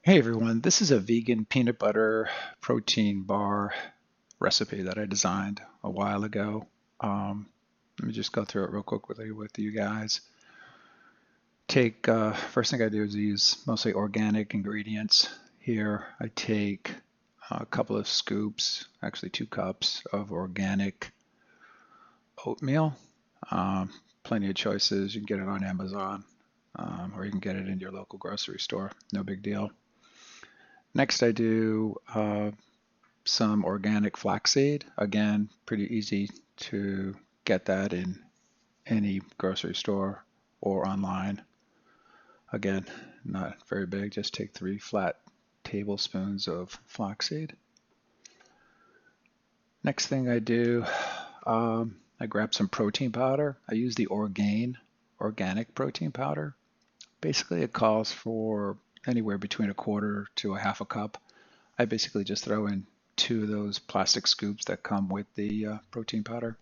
Hey everyone, this is a vegan peanut butter protein bar recipe that I designed a while ago. Let me just go through it real quick with you guys. First thing I do is use mostly organic ingredients. Here I take a couple of scoops, actually 2 cups of organic oatmeal. Um, Plenty of choices. You can get it on Amazon, or you can get it in your local grocery store. No big deal. Next I do some organic flaxseed. Again, pretty easy to get that in any grocery store or online. Again, not very big, just take 3 flat tablespoons of flaxseed. Next thing I do, I grab some protein powder. I use the organic protein powder. Basically, it calls for anywhere between a quarter to a half a cup. I basically just throw in 2 of those plastic scoops that come with the protein powder.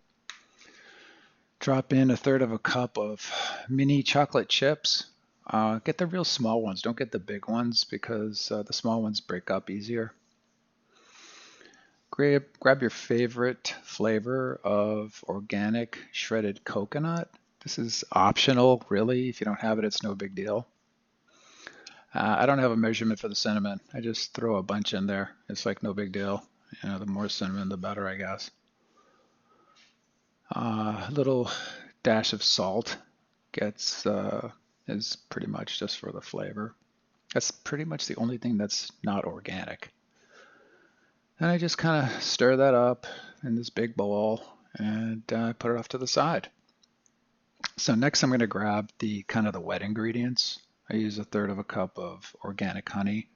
Drop in a third of a cup of mini chocolate chips. Get the real small ones. Don't get the big ones because the small ones break up easier. Grab your favorite flavor of organic shredded coconut. This is optional, really. If you don't have it, it's no big deal. I don't have a measurement for the cinnamon. I just throw a bunch in there. It's like no big deal. The more cinnamon, the better, I guess. A little dash of salt gets is pretty much just for the flavor. That's pretty much the only thing that's not organic. And I just kind of stir that up in this big bowl and put it off to the side. So next I'm going to grab the kind of the wet ingredients. I use a third of a cup of organic honey.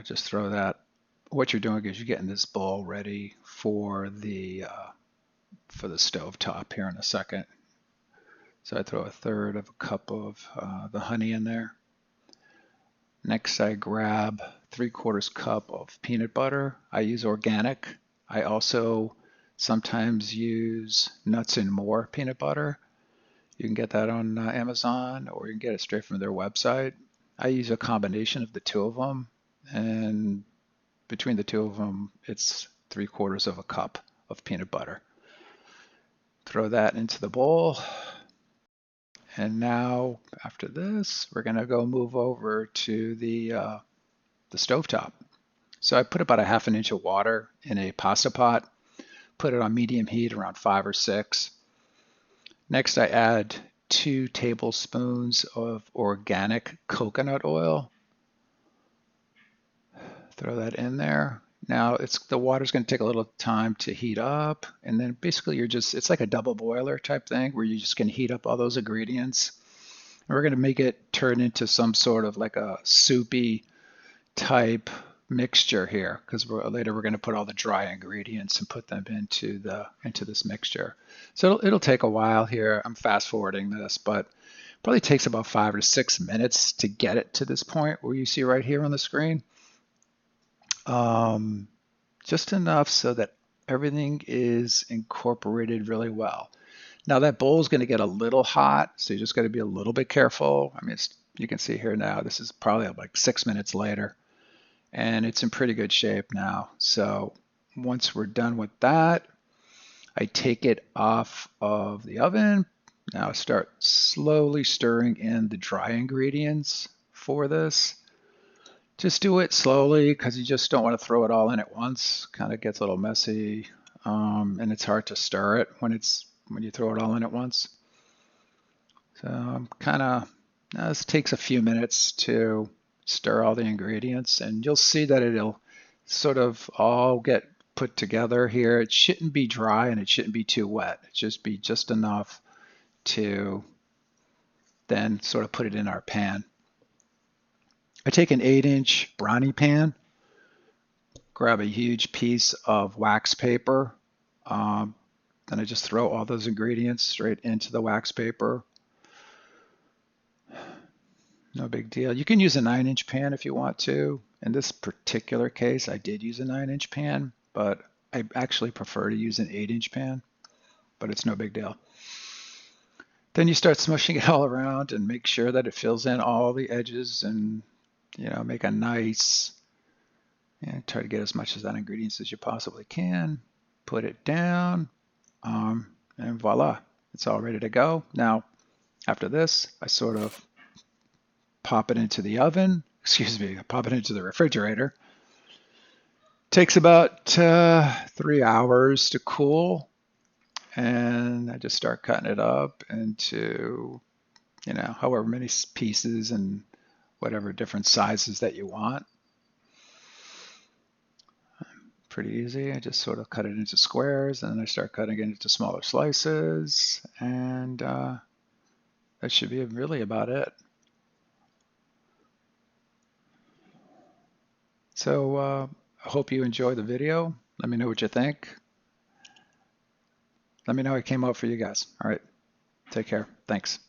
Just throw that. What you're doing is you're getting this bowl ready for the stove top here in a second. So I throw a third of a cup of the honey in there. Next I grab 3/4 cup of peanut butter. I use organic. I also sometimes use Nuts and More peanut butter. You can get that on Amazon or you can get it straight from their website. I use a combination of the 2 of them, and between the 2 of them, it's 3/4 of a cup of peanut butter. Throw that into the bowl. And now, after this, we're going to go move over to the stovetop. So I put about a half an inch of water in a pasta pot, put it on medium heat around 5 or 6. Next, I add 2 tablespoons of organic coconut oil. Throw that in there. Now the water's going to take a little time to heat up, and then basically it's like a double boiler type thing where you're just going to heat up all those ingredients. And we're going to make it turn into some sort of like a soupy type mixture here, because later we're going to put all the dry ingredients and put them into this mixture. So it'll take a while here. I'm fast forwarding this, but probably takes about 5 or 6 minutes to get it to this point where you see right here on the screen. Just enough so that everything is incorporated really well. Now that bowl is going to get a little hot, so you just got to be a little bit careful. I mean, you can see here now, this is probably like 6 minutes later, and it's in pretty good shape now. So once we're done with that, I take it off of the oven. Now start slowly stirring in the dry ingredients for this. Just do it slowly because you just don't want to throw it all in at once. Kind of gets a little messy, and it's hard to stir it when you throw it all in at once. So this takes a few minutes to stir all the ingredients, and you'll see that it'll sort of all get put together here. It shouldn't be dry and it shouldn't be too wet. It should be just enough to then sort of put it in our pan. I take an 8-inch brownie pan, grab a huge piece of wax paper, then I just throw all those ingredients straight into the wax paper. No big deal. You can use a 9-inch pan if you want to. In this particular case, I did use a 9-inch pan, but I actually prefer to use an 8-inch pan, but it's no big deal. Then you start smushing it all around and make sure that it fills in all the edges and make a nice, try to get as much of that ingredients as you possibly can. Put it down, and voila, it's all ready to go. Now, after this, I sort of pop it into the oven. Excuse me, I pop it into the refrigerator. Takes about 3 hours to cool, and I just start cutting it up into, however many pieces and whatever different sizes that you want. Pretty easy. I just sort of cut it into squares, and then I start cutting it into smaller slices, and that should be really about it. So I hope you enjoy the video. Let me know what you think. Let me know how it came out for you guys. All right. Take care. Thanks.